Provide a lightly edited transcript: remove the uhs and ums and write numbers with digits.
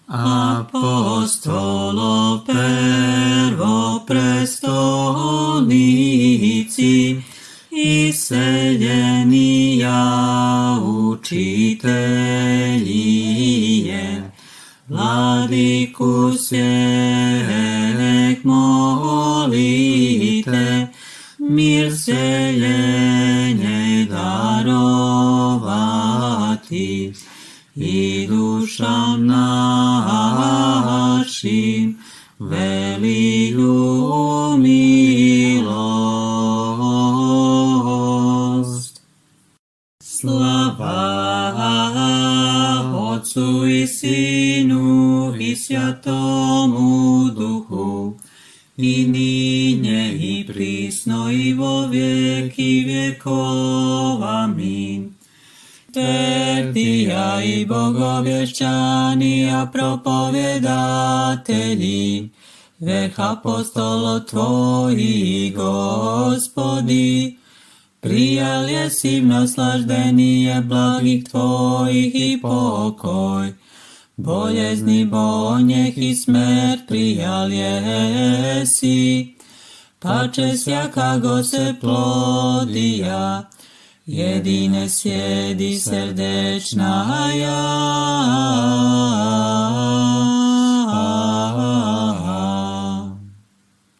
apostolo prvoprestolnici, iseljenija učiteljijen, Vladiku svijek molite, mir seljenje darovati i dušam našim veliju milost. Slava Otcu i Sinu i Svjatomu Duhu, i ninje i prisno i vo vijeki vjekov. Amin. Tvrdija i bogovješćanija propovjedatelji, vrh apostolo tvoji, Gospodi, prijal je si naslaždenije blagih tvojih i pokoj, boljezni bonjeh i smrt prijal jesi, pače svjakago se plodija, jedine sjedi srdečna ja.